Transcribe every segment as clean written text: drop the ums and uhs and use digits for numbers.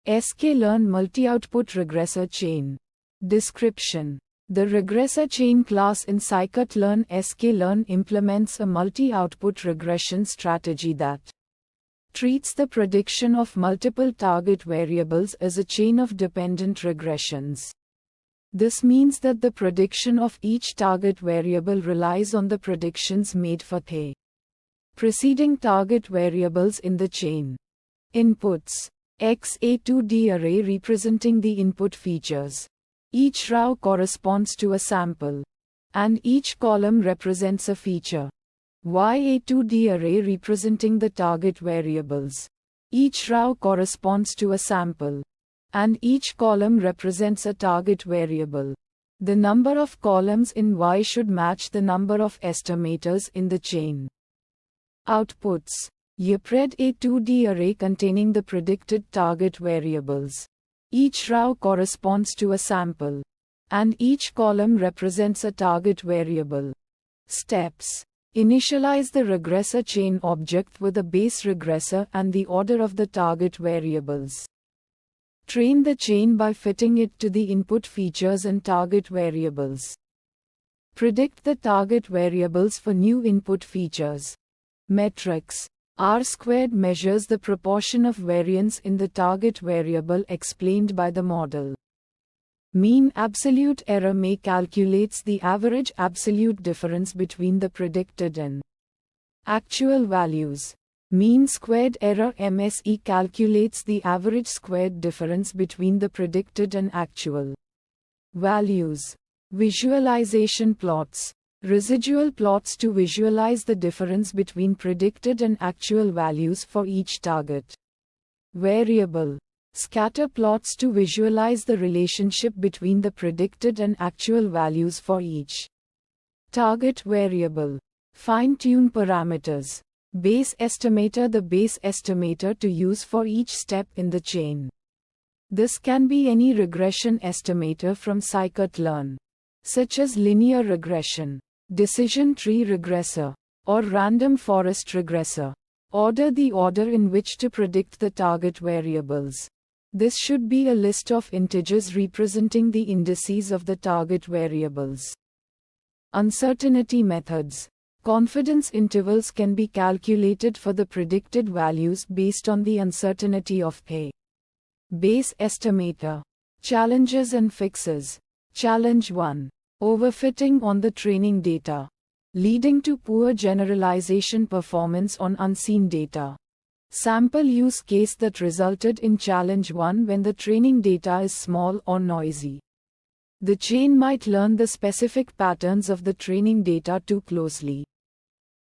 sklearn multi-output regressor chain. Description. The regressor chain class in scikit-learn sklearn implements a multi-output regression strategy that treats the prediction of multiple target variables as a chain of dependent regressions. This means that the prediction of each target variable relies on the predictions made for the preceding target variables in the chain. Inputs. X a 2D array representing the input features. Each row corresponds to a sample, and each column represents a feature. Y a 2D array representing the target variables. Each row corresponds to a sample, and each column represents a target variable. The number of columns in Y should match the number of estimators in the chain. Outputs. Ypred a 2D array containing the predicted target variables. Each row corresponds to a sample, and each column represents a target variable. Steps. Initialize the regressor chain object with a base regressor and the order of the target variables. Train the chain by fitting it to the input features and target variables. Predict the target variables for new input features. Metrics. R² measures the proportion of variance in the target variable explained by the model. Mean absolute error may calculates the average absolute difference between the predicted and actual values. Mean squared error MSE calculates the average squared difference between the predicted and actual values. Visualization plots. Residual plots to visualize the difference between predicted and actual values for each target variable. Scatter plots to visualize the relationship between the predicted and actual values for each target variable. Fine-tune parameters. Base estimator. The base estimator to use for each step in the chain. This can be any regression estimator from scikit-learn, such as linear regression, decision tree regressor, or random forest regressor. Order. The order in which to predict the target variables. This should be a list of integers representing the indices of the target variables. Uncertainty methods. Confidence intervals can be calculated for the predicted values based on the uncertainty of the base estimator. Challenges and fixes. Challenge 1. Overfitting on the training data, leading to poor generalization performance on unseen data. Sample use case that resulted in challenge 1. When the training data is small or noisy, the chain might learn the specific patterns of the training data too closely,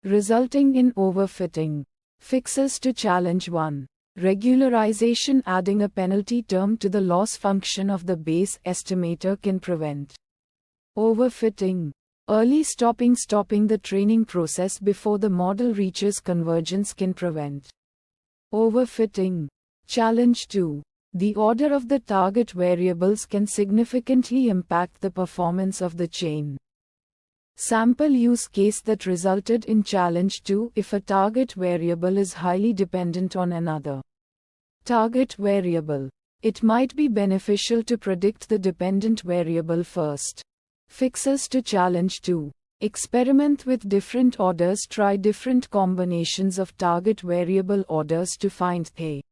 resulting in overfitting. Fixes to challenge 1. Regularization. Adding a penalty term to the loss function of the base estimator can prevent overfitting. Early stopping. Stopping the training process before the model reaches convergence can prevent overfitting. Challenge 2. The order of the target variables can significantly impact the performance of the chain. Sample use case that resulted in challenge 2. If a target variable is highly dependent on another target variable, it might be beneficial to predict the dependent variable first. Fixes to challenge 2. Experiment with different orders. Try different combinations of target variable orders to find the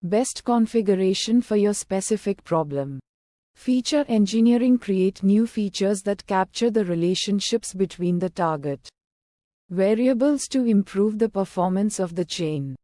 best configuration for your specific problem. Feature engineering. Create new features that capture the relationships between the target variables to improve the performance of the chain.